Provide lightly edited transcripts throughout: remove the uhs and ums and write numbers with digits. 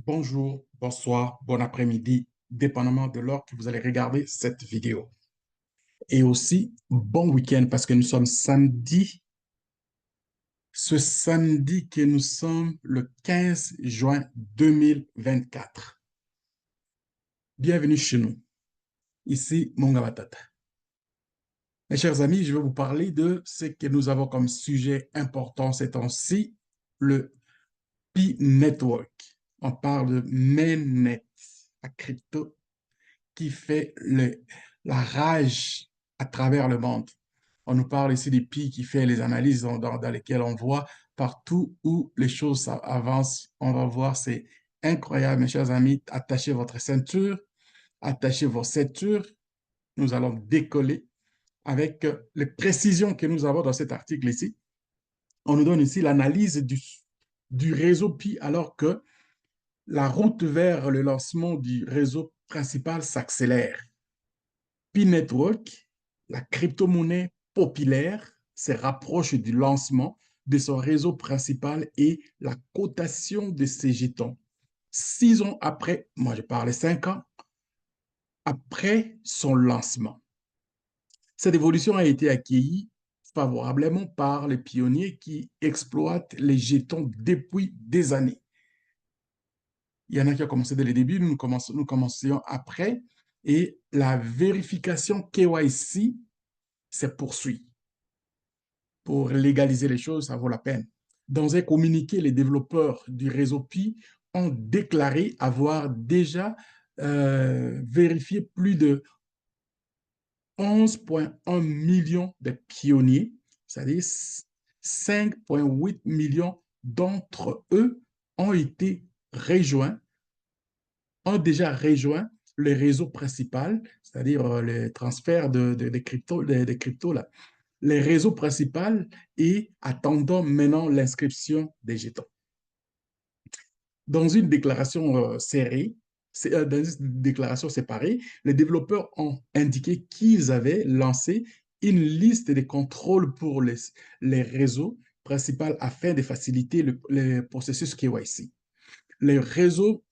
Bonjour, bonsoir, bon après-midi, dépendamment de l'heure que vous allez regarder cette vidéo. Et aussi, bon week-end parce que nous sommes samedi, ce samedi que nous sommes le 15 juin 2024. Bienvenue chez nous. Ici, Monga Matata. Mes chers amis, je vais vous parler de ce que nous avons comme sujet important ces temps-ci, le Pi Network. On parle de mainnet, la crypto qui fait la rage à travers le monde. On nous parle ici des pays qui fait les analyses dans lesquelles on voit partout où les choses avancent. On va voir, c'est incroyable, mes chers amis. Attachez votre ceinture, attachez vos ceintures. Nous allons décoller avec les précisions que nous avons dans cet article ici. On nous donne ici l'analyse du réseau Pi alors que la route vers le lancement du réseau principal s'accélère. P-Network, la crypto-monnaie populaire, se rapproche du lancement de son réseau principal et la cotation de ses jetons. 6 ans après, moi je parlais 5 ans, après son lancement. Cette évolution a été accueillie favorablement par les pionniers qui exploitent les jetons depuis des années. Il y en a qui ont commencé dès le début, nous commencions après, et la vérification KYC se poursuit. Pour légaliser les choses, ça vaut la peine. Dans un communiqué, les développeurs du réseau Pi ont déclaré avoir déjà vérifié plus de 11,1 millions de pionniers, c'est-à-dire 5,8 millions d'entre eux ont été rejoints, ont déjà rejoint le réseau principal, c'est-à-dire le transfert de crypto là, les réseaux principaux et attendant maintenant l'inscription des jetons. Dans une déclaration dans une déclaration séparée, les développeurs ont indiqué qu'ils avaient lancé une liste de contrôles pour les réseaux principaux afin de faciliter le processus KYC. Le réseau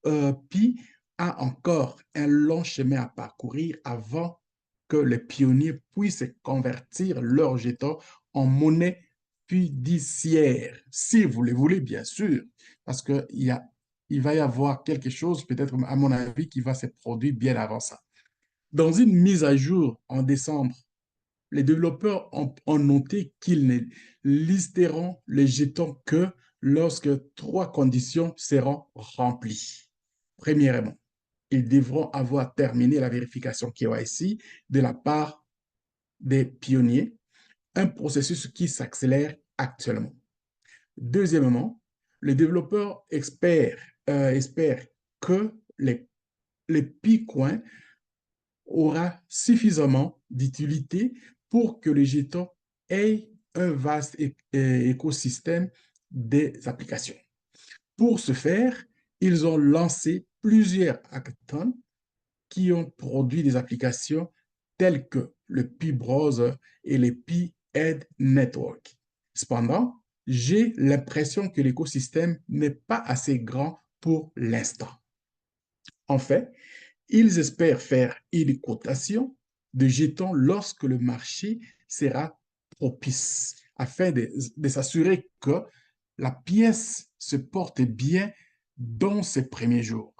Pi a encore un long chemin à parcourir avant que les pionniers puissent convertir leurs jetons en monnaie fiduciaire, si vous le voulez, bien sûr, parce il va y avoir quelque chose, peut-être à mon avis, qui va se produire bien avant ça. Dans une mise à jour en décembre, les développeurs ont noté qu'ils ne listeront les jetons que lorsque 3 conditions seront remplies. Premièrement, ils devront avoir terminé la vérification KYC de la part des pionniers, un processus qui s'accélère actuellement. Deuxièmement, les développeurs espèrent que les Picoins aura suffisamment d'utilité pour que les jetons aient un vaste écosystème des applications. Pour ce faire, ils ont lancé plusieurs hackathons qui ont produit des applications telles que le Pi-Browser et le Pi-Head Network. Cependant, j'ai l'impression que l'écosystème n'est pas assez grand pour l'instant. En fait, ils espèrent faire une cotation de jetons lorsque le marché sera propice, afin de s'assurer que la pièce se porte bien dans ses premiers jours.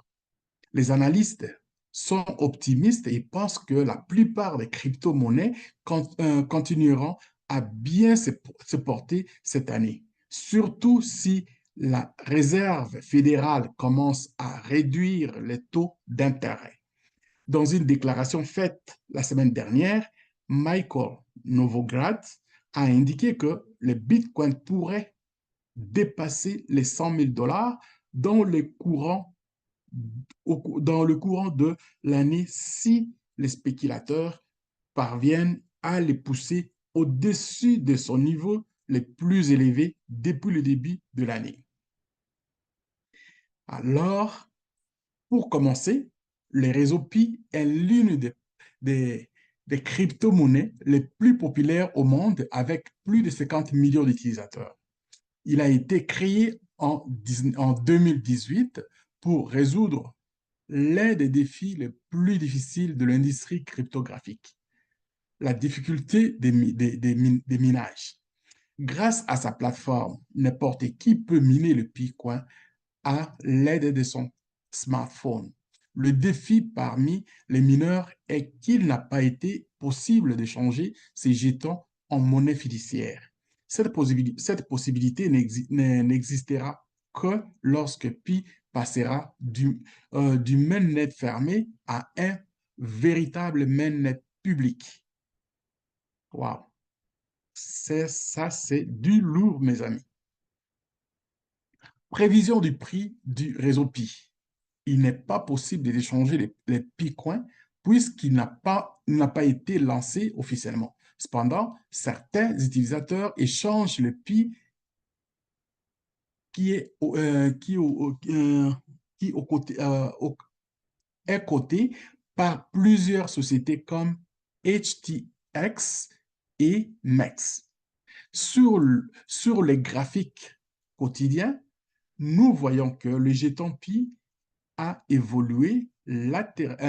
Les analystes sont optimistes et pensent que la plupart des crypto-monnaies continueront à bien se porter cette année, surtout si la Réserve fédérale commence à réduire les taux d'intérêt. Dans une déclaration faite la semaine dernière, Michael Novogratz a indiqué que le Bitcoin pourrait dépasser les 100 000 dollars dans dans le courant de l'année si les spéculateurs parviennent à les pousser au-dessus de son niveau le plus élevé depuis le début de l'année. Alors, pour commencer, le réseau Pi est l'une des crypto-monnaies les plus populaires au monde avec plus de 50 millions d'utilisateurs. Il a été créé en 2018 pour résoudre l'un des défis les plus difficiles de l'industrie cryptographique, la difficulté des minages. Grâce à sa plateforme, n'importe qui peut miner le Bitcoin à l'aide de son smartphone. Le défi parmi les mineurs est qu'il n'a pas été possible de changer ces jetons en monnaie fiduciaire. Cette possibilité n'existera que lorsque Pi passera du mainnet fermé à un véritable mainnet public. Wow, c'est du lourd, mes amis. Prévision du prix du réseau Pi. Il n'est pas possible d'échanger les Bitcoins puisqu'il n'a pas été lancé officiellement. Cependant, certains utilisateurs échangent le Pi qui est, qui au côté, est coté par plusieurs sociétés comme HTX et MEX. Sur les graphiques quotidiens, nous voyons que le jeton Pi a évolué latéralement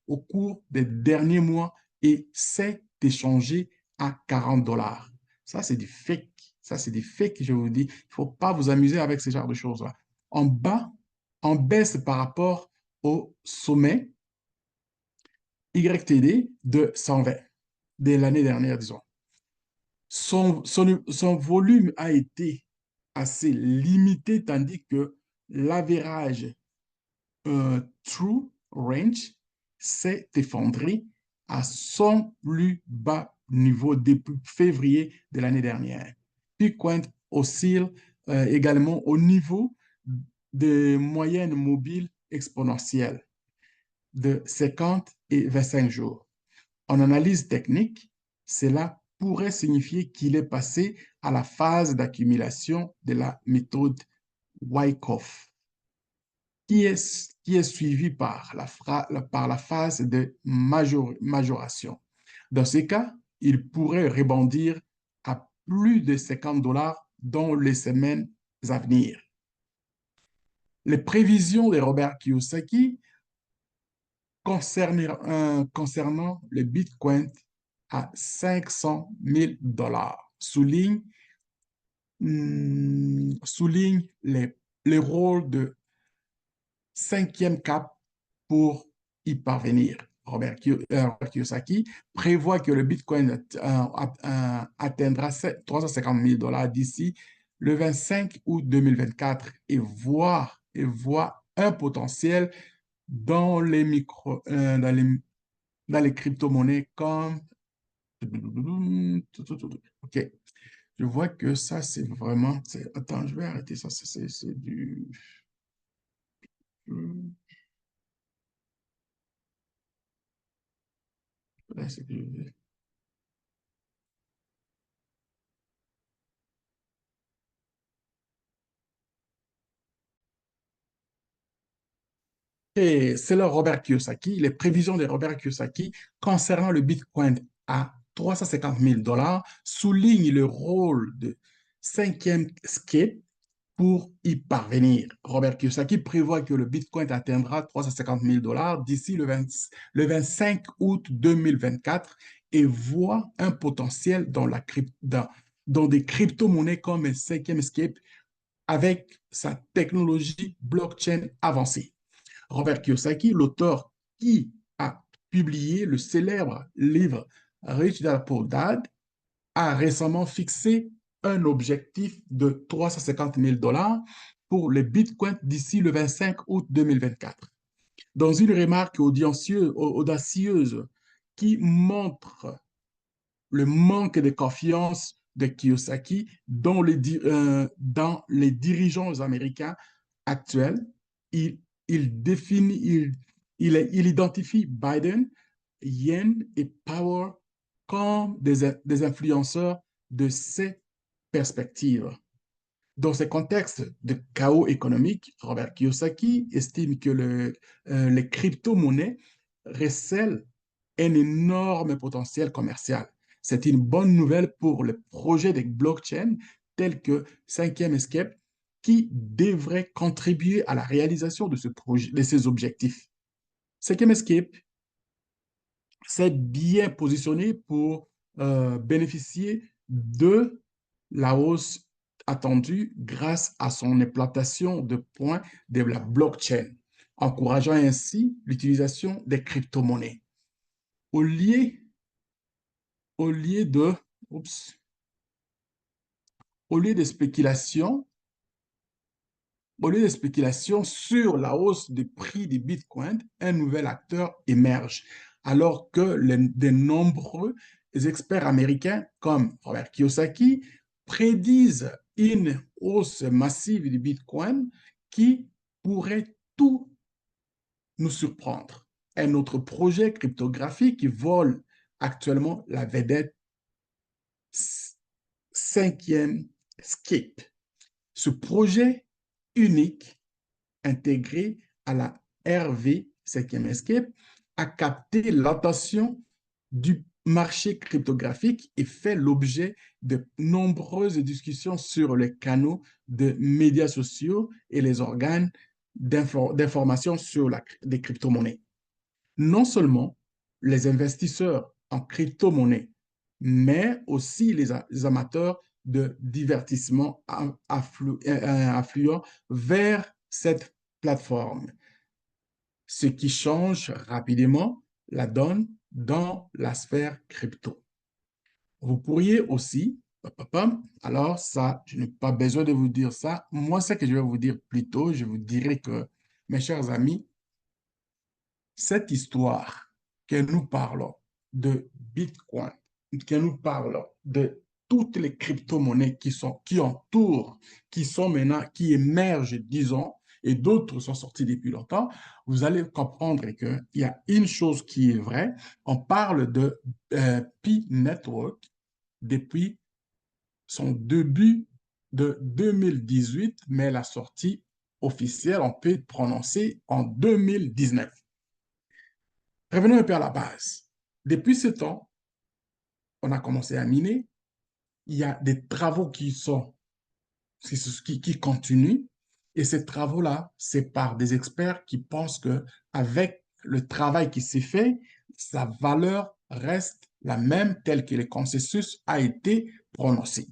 au cours des derniers mois et s'est échangé à 40 dollars. Ça, c'est du fake. Ça, c'est du fake, je vous dis. Il ne faut pas vous amuser avec ce genre de choses-là. En bas, en baisse par rapport au sommet YTD de 120 de l'année dernière, disons. Son volume a été assez limité, tandis que l'avérage True Range s'est effondré à son plus bas niveau depuis février de l'année dernière. Bitcoin oscille également au niveau de moyennes mobiles exponentielles de 50 et 25 jours. En analyse technique, cela pourrait signifier qu'il est passé à la phase d'accumulation de la méthode Wyckoff, qui est suivi par par la phase de majoration. Dans ces cas, il pourrait rebondir à plus de 50 dollars dans les semaines à venir. Les prévisions de Robert Kiyosaki concernant le Bitcoin à 500 000 dollars souligne les rôles de cinquième cap pour y parvenir. Robert Kiyosaki prévoit que le Bitcoin atteindra 350 000 dollars d'ici le 25 août 2024 et voit un potentiel dans les dans les crypto-monnaies comme... OK. Je vois que ça, c'est vraiment... Attends, je vais arrêter ça. C'est du... C'est du... Et c'est le Robert Kiyosaki, les prévisions de Robert Kiyosaki concernant le Bitcoin à 350 000 dollars soulignent le rôle de cinquième skate pour y parvenir. Robert Kiyosaki prévoit que le Bitcoin atteindra 350 000 dollars d'ici le 25 août 2024 et voit un potentiel dans des crypto-monnaies comme un cinquième skate avec sa technologie blockchain avancée. Robert Kiyosaki, l'auteur qui a publié le célèbre livre Rich Dad Poor Dad, a récemment fixé un objectif de 350 000 dollars pour les bitcoins d'ici le 25 août 2024. Dans une remarque audacieuse qui montre le manque de confiance de Kiyosaki dans les dirigeants américains actuels, il, il définit, il identifie Biden, Yen et Power comme des influenceurs de ces perspectives. Dans ce contexte de chaos économique, Robert Kiyosaki estime que les crypto-monnaies recèlent un énorme potentiel commercial. C'est une bonne nouvelle pour les projets de blockchain tels que Cinquième Escape qui devraient contribuer à la réalisation de ce projet, de ces objectifs. Second Escape s'est bien positionné pour bénéficier de la hausse attendue grâce à son implantation de points de la blockchain, encourageant ainsi l'utilisation des crypto-monnaies. Au lieu, au lieu de, oups, au lieu de spéculation, Au lieu de spéculations sur la hausse des prix des bitcoins, un nouvel acteur émerge, alors que de nombreux experts américains comme Robert Kiyosaki prédisent une hausse massive du bitcoin qui pourrait tout nous surprendre. Un autre projet cryptographique qui vole actuellement la vedette, cinquième Skip. Ce projet unique intégré à la RV 5e Escape a capté l'attention du marché cryptographique et fait l'objet de nombreuses discussions sur les canaux de médias sociaux et les organes d'information sur les crypto-monnaies. Non seulement les investisseurs en crypto-monnaies, mais aussi les amateurs de divertissement affluent vers cette plateforme, ce qui change rapidement la donne dans la sphère crypto. Vous pourriez aussi, alors ça, je n'ai pas besoin de vous dire ça. Moi, ce que je vais vous dire plutôt, je vous dirais que, mes chers amis, cette histoire que nous parlons de Bitcoin, que nous parlons de toutes les crypto-monnaies qui entourent, qui sont maintenant, qui émergent, disons, et d'autres sont sortis depuis longtemps, vous allez comprendre qu'il y a une chose qui est vraie. On parle de Pi Network depuis son début de 2018, mais la sortie officielle, on peut prononcer en 2019. Revenons un peu à la base. Depuis ce temps, on a commencé à miner. Il y a des travaux qui continuent. Et ces travaux-là, c'est par des experts qui pensent qu'avec le travail qui s'est fait, sa valeur reste la même telle que le consensus a été prononcé.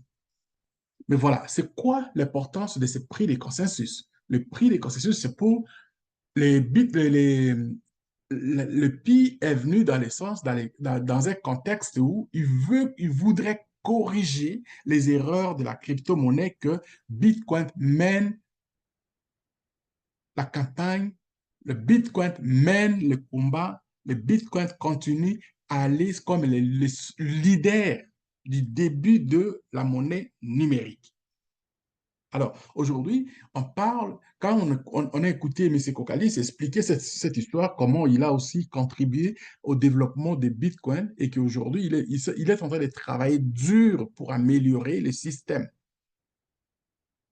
Mais voilà, c'est quoi l'importance de ce prix des consensus? Le prix des consensus, c'est pour les, le PI est venu dans l'essence, dans un contexte où il voudrait corriger les erreurs de la crypto-monnaie que Bitcoin mène la campagne, le Bitcoin mène le combat, le Bitcoin continue à aller comme le leader du début de la monnaie numérique. Alors, aujourd'hui, on parle, quand on a écouté M. Kokalis expliquer cette histoire, comment il a aussi contribué au développement de Bitcoin et qu'aujourd'hui, il est en train de travailler dur pour améliorer le système.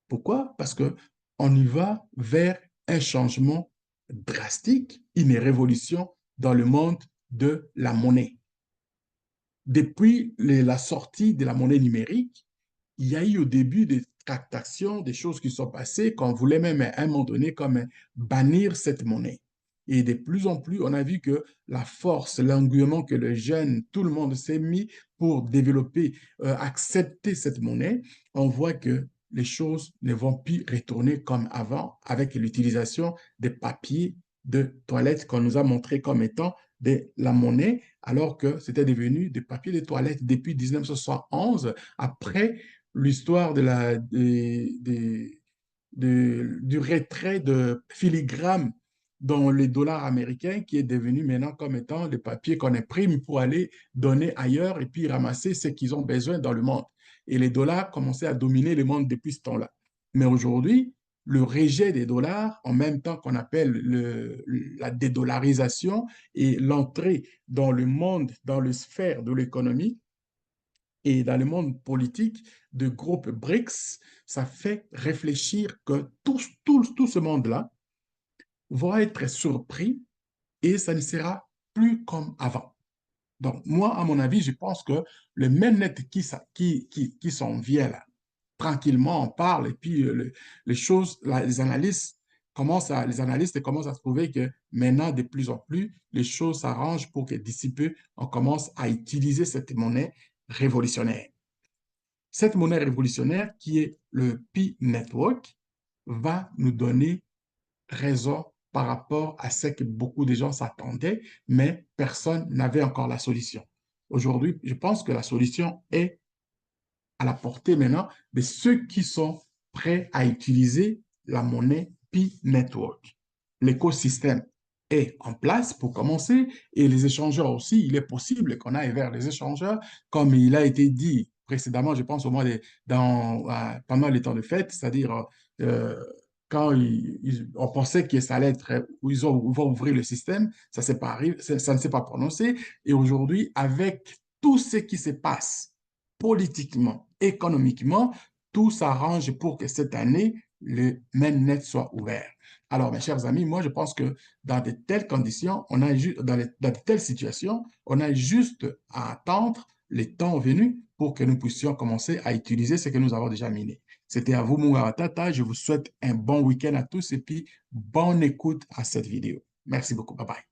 Pourquoi? Parce qu'on y va vers un changement drastique, une révolution dans le monde de la monnaie. Depuis la sortie de la monnaie numérique, il y a eu au début des tractations, des choses qui sont passées, qu'on voulait même à un moment donné comme bannir cette monnaie. Et de plus en plus, on a vu que la force, l'engouement que les jeunes, tout le monde s'est mis pour développer, accepter cette monnaie, on voit que les choses ne vont plus retourner comme avant avec l'utilisation des papiers de toilette qu'on nous a montré comme étant de la monnaie, alors que c'était devenu des papiers de toilette depuis 1971, après l'histoire du retrait de filigrane dans les dollars américains qui est devenu maintenant comme étant le papier qu'on imprime pour aller donner ailleurs et puis ramasser ce qu'ils ont besoin dans le monde. Et les dollars commençaient à dominer le monde depuis ce temps-là. Mais aujourd'hui, le rejet des dollars, en même temps qu'on appelle la dédollarisation et l'entrée dans le monde, dans le sphère de l'économie, et dans le monde politique de groupe BRICS, ça fait réfléchir que tout ce monde-là va être surpris et ça ne sera plus comme avant. Donc, moi, à mon avis, je pense que le mainnet qui s'en vient là, tranquillement, on parle, et puis les choses, les analystes commencent à trouver que maintenant, de plus en plus, les choses s'arrangent pour que d'ici peu, on commence à utiliser cette monnaie révolutionnaire. Cette monnaie révolutionnaire, qui est le Pi Network, va nous donner raison par rapport à ce que beaucoup de gens s'attendaient, mais personne n'avait encore la solution. Aujourd'hui, je pense que la solution est à la portée maintenant de ceux qui sont prêts à utiliser la monnaie Pi Network. L'écosystème est en place pour commencer et les échangeurs aussi, il est possible qu'on aille vers les échangeurs, comme il a été dit précédemment, je pense au mois pendant les temps de fête, c'est-à-dire quand on pensait que ça allait être, vont ouvrir le système, ça ne s'est pas prononcé. Et aujourd'hui, avec tout ce qui se passe politiquement, économiquement, tout s'arrange pour que cette année, le mainnet soit ouvert. Alors, mes chers amis, moi, je pense que dans de telles conditions, dans de telles situations, on a juste à attendre les temps venus pour que nous puissions commencer à utiliser ce que nous avons déjà miné. C'était à vous, Tata. Je vous souhaite un bon week-end à tous et puis bonne écoute à cette vidéo. Merci beaucoup. Bye bye.